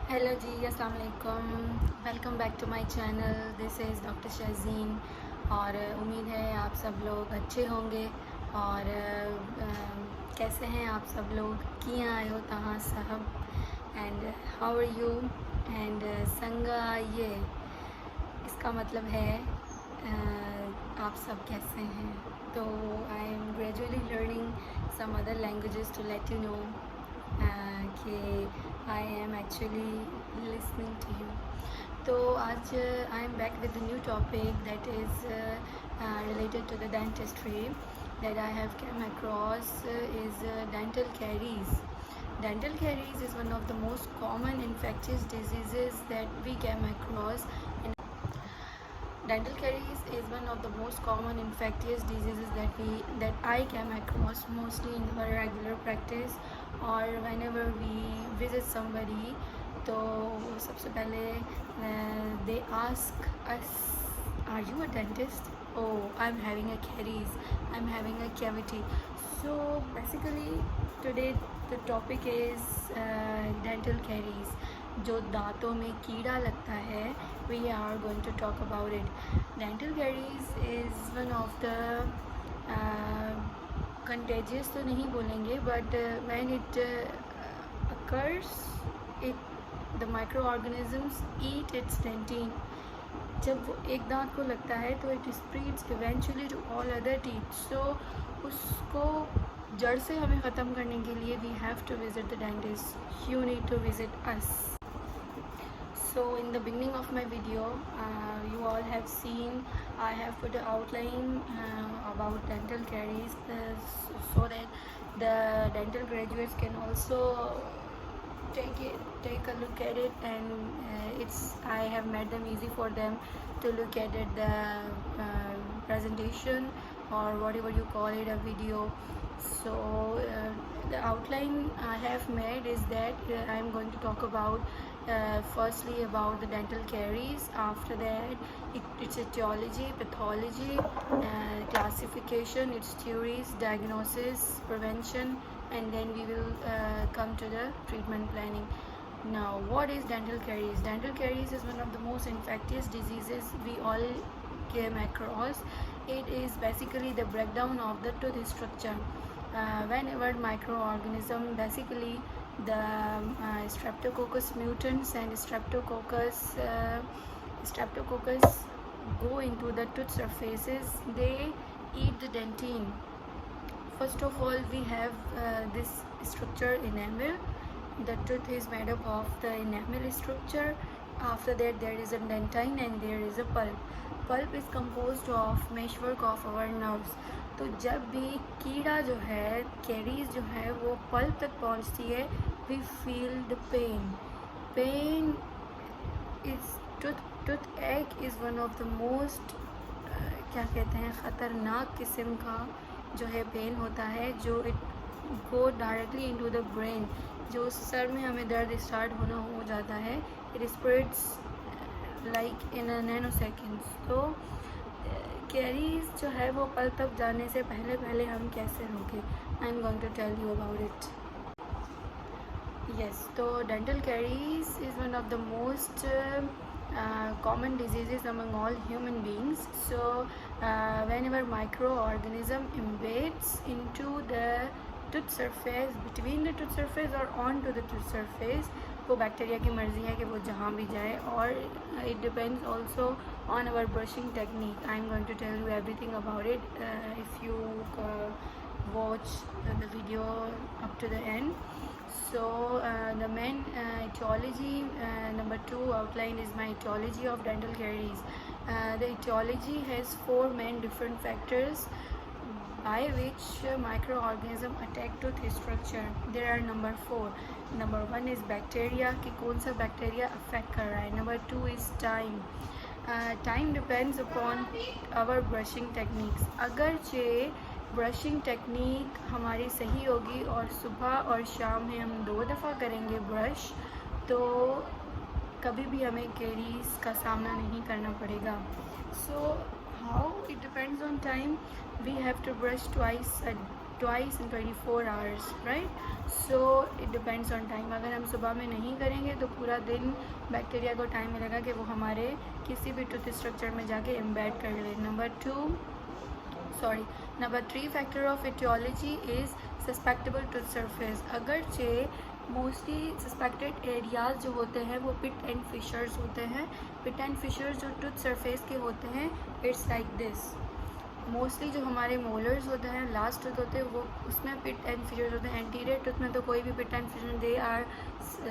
Hello ji, अस्सलाम वालेकुम। Welcome back to my channel. This is doctor Shahzeen और उम्मीद है आप सब लोग अच्छे होंगे। और कैसे हैं आप सब लोग? कियां आयो तहाँ साहब and how are you and संगा ये इसका मतलब है आप सब कैसे हैं। तो I am gradually learning some other languages to let you know कि I am actually listening to you. तो आज I am back with new topic that is related to the dentistry that I have come across is dental caries. Dental caries is one of the most common infectious diseases that we came across. Dental caries is one of the most common infectious diseases that I came across mostly in our regular practice or whenever we visit somebody. तो सबसे पहले they ask us, are you a dentist? Oh, I'm having a caries, I'm having a cavity. So basically today the topic is dental caries. जो दांतों में कीड़ा लगता है, we are going to talk about it. Dental caries is one of the contagious तो नहीं बोलेंगे, but when it occurs, the microorganisms eat its dentine. जब वो एक दांत को लगता है तो it spreads eventually to all other teeth. So उसको जड़ से हमें ख़त्म करने के लिए we have to visit the dentist. You need to visit us. So in the beginning of my video, you all have seen I have put an outline about dental caries so that the dental graduates can also take a look at it, and I have made them easy for them to look at it, the presentation or whatever you call it, a video. So the outline I have made is that I am going to talk about firstly about the dental caries. After that its etiology, pathology, classification, its theories, diagnosis, prevention, and then we will come to the treatment planning. Now, what is dental caries? Dental caries is one of the most infectious diseases we all came across. It is basically the breakdown of the tooth structure. Whenever microorganism, basically the Streptococcus mutans and Streptococcus go into the tooth surfaces, they eat the dentine. First of all, we have this structure, enamel. The tooth is made up of the enamel structure. After that there is a dentine and there is a pulp. Pulp is composed of meshwork of our nerves. तो जब भी कीड़ा जो है, carries जो है, वो pulp तक पहुंचती है, we feel the pain is toothache is one of the most क्या कहते हैं, ख़तरनाक किस्म का जो है पेन होता है, जो it go directly into the brain. जो सर में हमें दर्द स्टार्ट होना हो जाता है, it spreads like in a nano seconds. तो कैरीज जो है वो पल तक जाने से पहले हम कैसे रोकें, I am going to tell you about it. Yes, so dental caries is one of the most common diseases among all human beings. So whenever microorganism invades into the tooth surface, between the tooth surface or onto the tooth surface, वो bacteria की मर्ज़ी है कि वो जहाँ भी जाए. और it depends also on our brushing technique. I am going to tell you everything about it if you watch the video up to the end. So the main etiology, number 2 outline is my etiology of dental caries. The etiology has 4 main different factors by which microorganism attack tooth structure. There are number 4. Number 1 is bacteria, कि कौन सा bacteria affect कर रहा है. Number 2 is time. Time depends upon our brushing techniques. अगरचे brushing technique हमारी सही होगी और सुबह और शाम में हम 2 दफ़ा करेंगे ब्रश, तो कभी भी हमें कैरीज का सामना नहीं करना पड़ेगा. So how it depends on time. We have to brush twice twice in 24 hours, right? So it depends on time. अगर हम सुबह में नहीं करेंगे तो पूरा दिन बैक्टीरिया को टाइम मिलेगा कि वो हमारे किसी भी टूथ स्ट्रक्चर में जाके एम्बेड कर ले. Number 3 factor of etiology is susceptible tooth surface. अगरचे मोस्टली सस्पेक्टेड एरियाज जो होते हैं वो पिट एंड फिशर्स होते हैं. पिट एंड फिशर्स जो टूथ सरफेस के होते हैं, इट्स लाइक दिस. मोस्टली जो हमारे मोलर्स होते हैं, लास्ट टूथ होते हैं, वो उसमें पिट एंड फिशर्स होते हैं. एंटीरियर टूथ में तो कोई भी pit and fissure, they are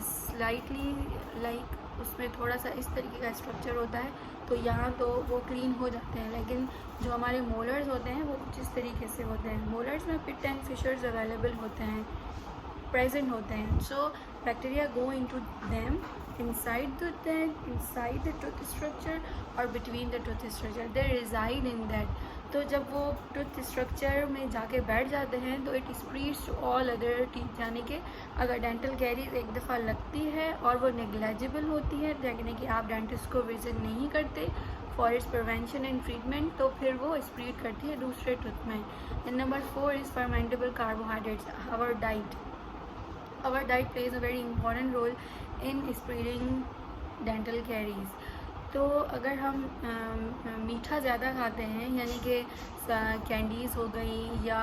slightly like, उसमें थोड़ा सा इस तरीके का स्ट्रक्चर होता है, तो यहाँ तो वो क्लीन हो जाते हैं. लेकिन जो हमारे मोलर्स होते हैं वो कुछ इस तरीके से होते हैं. मोलर्स में पिट एंड फिशर्स अवेलेबल होते हैं, प्रेजेंट होते हैं. So bacteria go into them inside the tooth structure or between the tooth structure. They reside in that. तो जब वो टूथ स्ट्रक्चर में जाके बैठ जाते हैं तो it spreads to all other teeth. यानी कि अगर डेंटल कैरीज एक दफ़ा लगती है और वो नेग्लेजिबल होती है, यानी कि आप डेंटिस्ट को विजिट नहीं करते for its prevention and treatment, तो फिर वो स्प्रेड करती है दूसरे टूथ में. And number 4 is fermentable carbohydrates. Our diet plays a very important role in spreading dental caries. तो अगर हम मीठा ज़्यादा खाते हैं, यानी कि कैंडीज़ हो गई या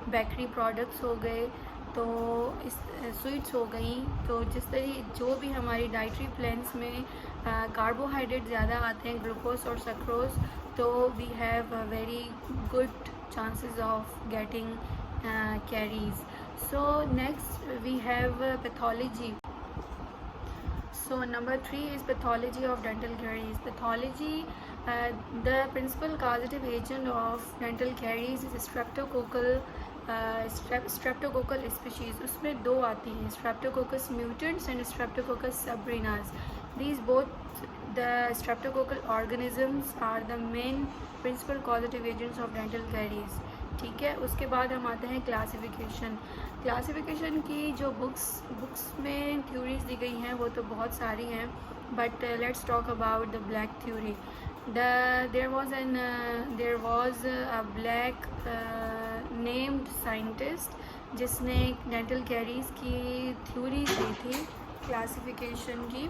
बेकरी प्रोडक्ट्स हो गए, तो इस स्वीट्स हो गई, तो जो भी हमारी डाइटरी प्लान्स में कार्बोहाइड्रेट ज़्यादा आते हैं, ग्लूकोज और सक्रोज, तो we have very good chances of getting caries. So next we have pathology. So number 3 is pathology of dental caries. Pathology, the principal causative agent of dental caries is streptococcal species. उसमें दो आती हैं, Streptococcus mutans and Streptococcus subrenas. These both the streptococcal organisms are the main principal causative agents of dental caries. ठीक है. उसके बाद हम आते हैं क्लासिफिकेशन की. जो बुक्स में थ्योरीज दी गई हैं वो तो बहुत सारी हैं, but let's talk about the Black theory. There was a Black named scientist जिसने डेंटल कैरीज की थ्योरीज दी थी क्लासिफिकेशन की.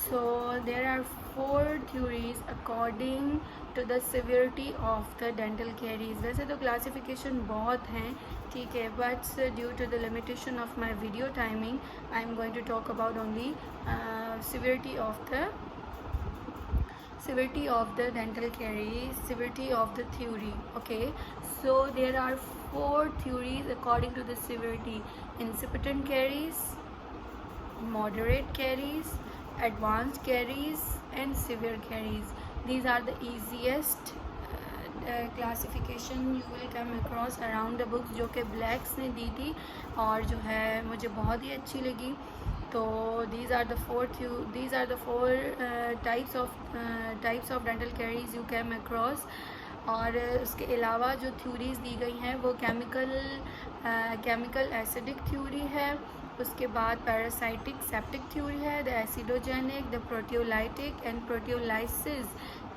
So there are 4 theories according to the severity of the dental caries. वैसे तो क्लासिफिकेशन बहुत हैं, ठीक है, but due to the limitation of my video timing I am going to talk about only severity of the dental caries, severity of the theory. Okay, so there are 4 theories according to the severity: incipient caries, moderate caries, advanced caries and severe caries. These are the easiest classification you will come across around the books, जो कि blacks ने दी थी और जो है मुझे बहुत ही अच्छी लगी. तो these are the four types of dental caries you came across. और उसके अलावा जो थ्योरीज दी गई हैं वो केमिकल एसिडिक थ्योरी है, उसके बाद पैरासाइटिक सेप्टिक थ्योरी है, the acidogenic, the proteolytic and proteolysis.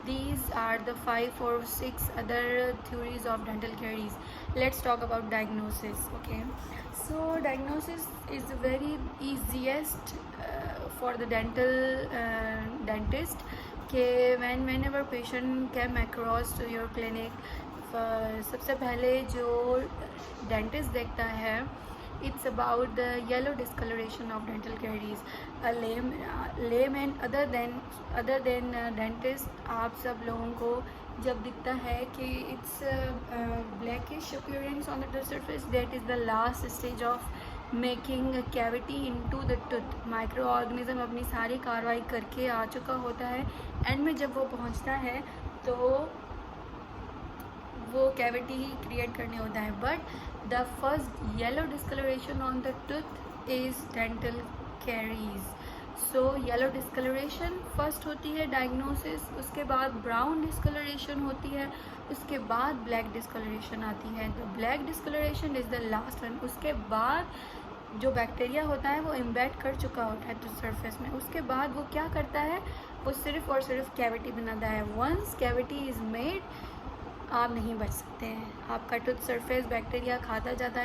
These are the 5 or 6 other theories of dental caries. Let's talk about diagnosis. Okay, so diagnosis is the very easiest for the dentist. कि whenever patient came across to your clinic, सबसे पहले जो dentist देखता है, it's about the yellow discoloration of dental caries. A layman other than dentist, आप सब लोगों को जब दिखता है कि it's blackish appearance on the tooth surface, that is the last stage of making cavity into the tooth. Micro organism अपनी सारी कार्रवाई करके आ चुका होता है. एंड में जब वो पहुंचता है तो वो कैविटी ही क्रिएट करने होता है. But the first yellow discoloration on the tooth is dental caries. So yellow discoloration first होती है डायग्नोसिस, उसके बाद ब्राउन डिस्कलरेशन होती है, उसके बाद ब्लैक डिस्कलरेशन आती है. The black discoloration is the last one. उसके बाद जो बैक्टीरिया होता है वो एम्बेड कर चुका होता है टूथ सरफेस में. उसके बाद वो क्या करता है, वो सिर्फ और सिर्फ कैविटी बनाता है. वंस कैविटी इज़ मेड, आप नहीं बच सकते हैं। आपका टूथ सरफेस बैक्टीरिया खाता जाता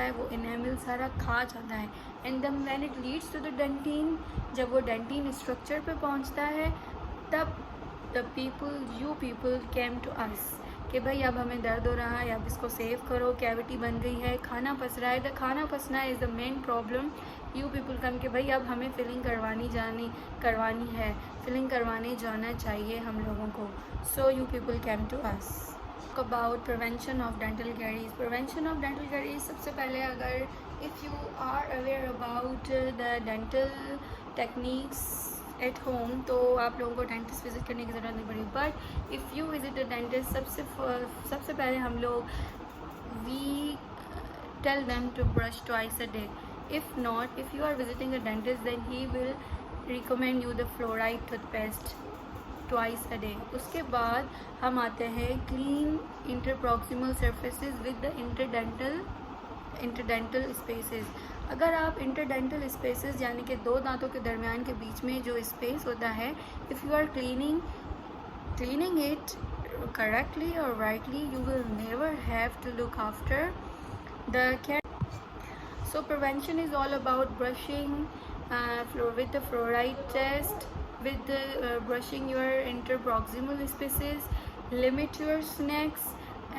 है, वो इनेमल सारा खा जाता है। And then when it leads to the dentin, जब वो डेंटिन स्ट्रक्चर पे पहुंचता है, तब you people came to us कि भाई अब हमें दर्द हो रहा है, अब इसको सेव करो, कैविटी बन गई है, खाना पस रहा है। द खाना पसना is the main problem. You people come कि भाई अब हमें फिलिंग करवानी है, फिलिंग करवाने जाना चाहिए हम लोगों को। So you people came to us. About prevention of dental caries. Prevention of dental caries, सबसे पहले अगर if you are aware about the dental techniques at home, तो आप लोगों को डेंटिस्ट विज़िट करने की ज़रूरत नहीं पड़ी। But if you visit a dentist, सबसे पहले हम लोग we tell them to brush twice a day. If not, if you are visiting a dentist, then he will recommend you the fluoride toothpaste twice a day. उसके बाद हम आते हैं clean interproximal surfaces with the interdental spaces. अगर आप interdental spaces यानी कि दो दांतों के दरमियान के बीच में जो स्पेस होता है, if you are cleaning it correctly और rightly, you will never have to look after the care. So prevention is all about brushing with the fluoride test, with brushing your interproximal spaces, limit your snacks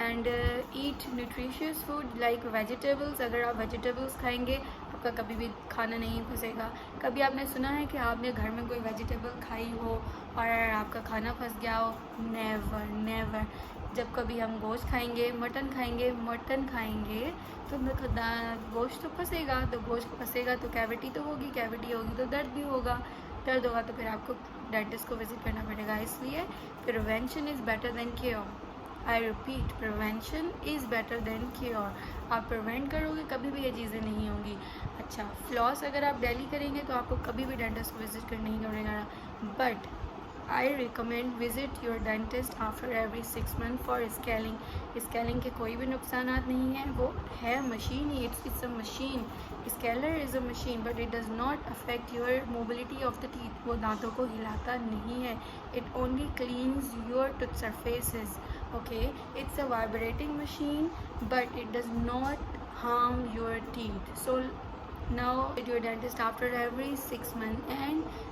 and eat nutritious food like vegetables। अगर आप vegetables खाएंगे, आपका कभी भी खाना नहीं फंसेगा। कभी आपने सुना है कि आपने घर में कोई वेजिटेबल खाई हो और आपका खाना फंस गया हो? नेवर। जब कभी हम गोश्त खाएंगे, मटन खाएंगे तो गोश्त तो फंसेगा, तो गोश्त फंसेगा तो कैविटी होगी तो दर्द भी होगा, दर्द होगा तो फिर आपको डेंटिस्ट को विजिट करना पड़ेगा। इसलिए prevention is better than cure. I repeat, prevention is better than cure. आप प्रिवेंट करोगे, कभी भी ये चीज़ें नहीं होंगी। अच्छा, फ्लॉस अगर आप डेली करेंगे तो आपको कभी भी डेंटिस्ट को विजिट करना नहीं पड़ेगा। But I recommend visit your dentist after every 6 month for scaling. Scaling के कोई भी नुकसान नहीं है, वो है machine he, it's a machine. Scalar is a machine but it does not affect your mobility of the teeth. वो दांतों को हिलाता नहीं है, it only cleans your tooth surfaces. Okay, it's a vibrating machine but it does not harm your teeth. So now at your dentist after every 6 months, and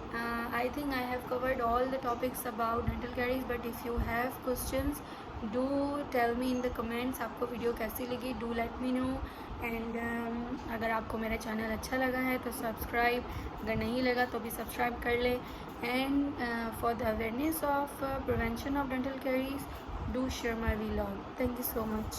I think I have covered all the topics about dental caries. But if you have questions, do tell me in the comments आपको video कैसी लगी, do let me know। And अगर आपको मेरा channel अच्छा लगा है तो सब्सक्राइब, अगर नहीं लगा तो भी सब्सक्राइब कर ले। And for the awareness of prevention of dental carries, do share my vlog. Thank you so much.